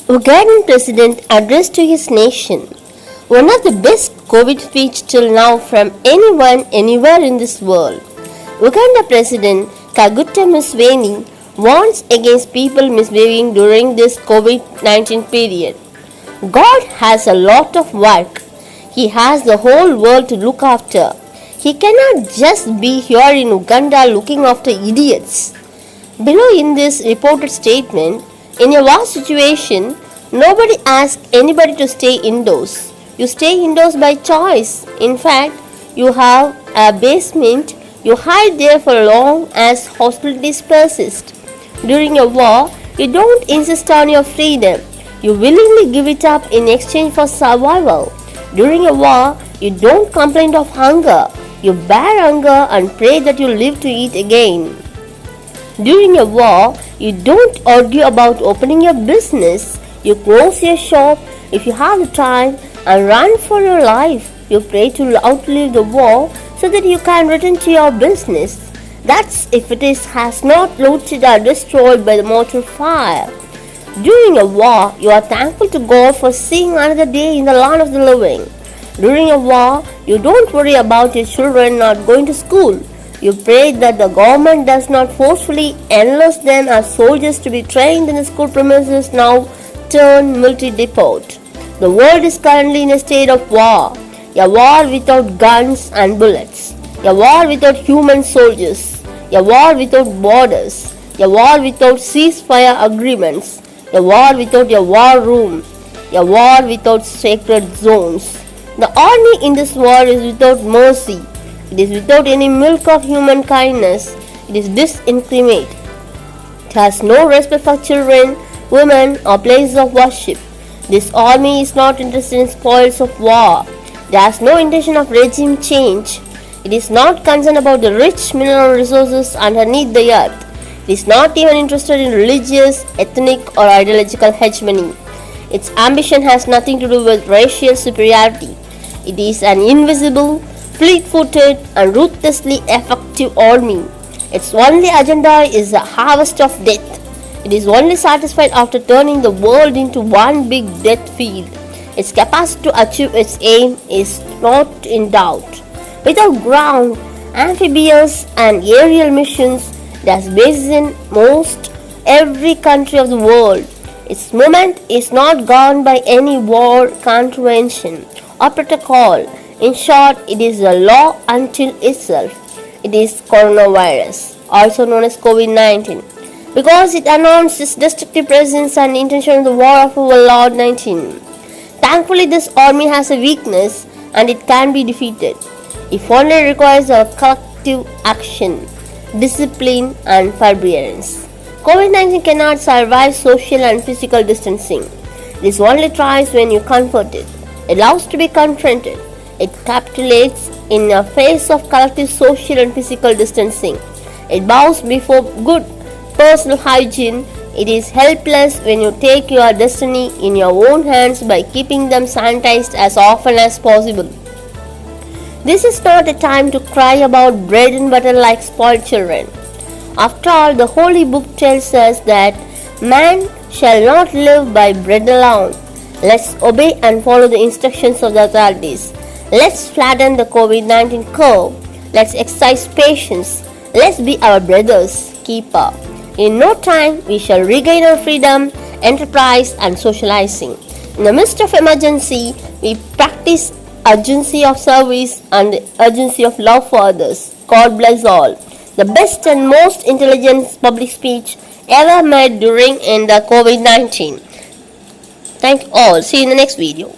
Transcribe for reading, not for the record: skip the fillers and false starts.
Ugandan president addressed to his nation. One of the best COVID speeches till now from anyone anywhere in this world. Uganda President Kaguta Museveni warns against people misbehaving during this COVID-19 period. God has a lot of work. He has the whole world to look after. He cannot just be here in Uganda looking after idiots. Below in this reported statement, in a war situation, nobody asks anybody to stay indoors. You stay indoors by choice. In fact, you have a basement, you hide there for long as hostilities persist. During a war, you don't insist on your freedom. You willingly give it up in exchange for survival. During a war, you don't complain of hunger. You bear hunger and pray that you live to eat again. During a war, you don't argue about opening your business. You close your shop if you have the time and run for your life. You pray to outlive the war so that you can return to your business. That's if it has not looted or destroyed by the mortar fire. During a war, you are thankful to God for seeing another day in the land of the living. During a war, you don't worry about your children not going to school. You pray that the government does not forcefully enlist them as soldiers to be trained in the school premises now turned military depot. The world is currently in a state of war. A war without guns and bullets. A war without human soldiers. A war without borders. A war without ceasefire agreements. A war without a war room. A war without sacred zones. The army in this war is without mercy. It is without any milk of human kindness. It is disincarnate. It has no respect for children, women, or places of worship. This army is not interested in spoils of war. It has no intention of regime change. It is not concerned about the rich mineral resources underneath the earth. It is not even interested in religious, ethnic, or ideological hegemony. Its ambition has nothing to do with racial superiority. It is an invisible, fleet-footed and ruthlessly effective army. Its only agenda is the harvest of death. It is only satisfied after turning the world into one big death field. Its capacity to achieve its aim is not in doubt. Without ground, amphibious and aerial missions, it has bases in most every country of the world. Its movement is not governed by any war contravention or protocol. In short, it is a law unto itself. It is coronavirus, also known as COVID-19, because it announced its destructive presence and intention of the war of our Lord 19. Thankfully, this army has a weakness and it can be defeated. It only requires our collective action, discipline and forbearance. COVID-19 cannot survive social and physical distancing. This only thrives when you confront it. It loves to be confronted. It capitulates in the face of collective social and physical distancing. It bows before good personal hygiene. It is helpless when you take your destiny in your own hands by keeping them sanitized as often as possible. This is not a time to cry about bread and butter like spoiled children. After all, the Holy Book tells us that man shall not live by bread alone. Let's obey and follow the instructions of the authorities. Let's flatten the COVID-19 curve. Let's exercise patience. Let's be our brother's keeper. In no time, we shall regain our freedom, enterprise, and socializing. In the midst of emergency, we practice urgency of service and urgency of love for others. God bless all. The best and most intelligent public speech ever made during the COVID-19. Thank you all. See you in the next video.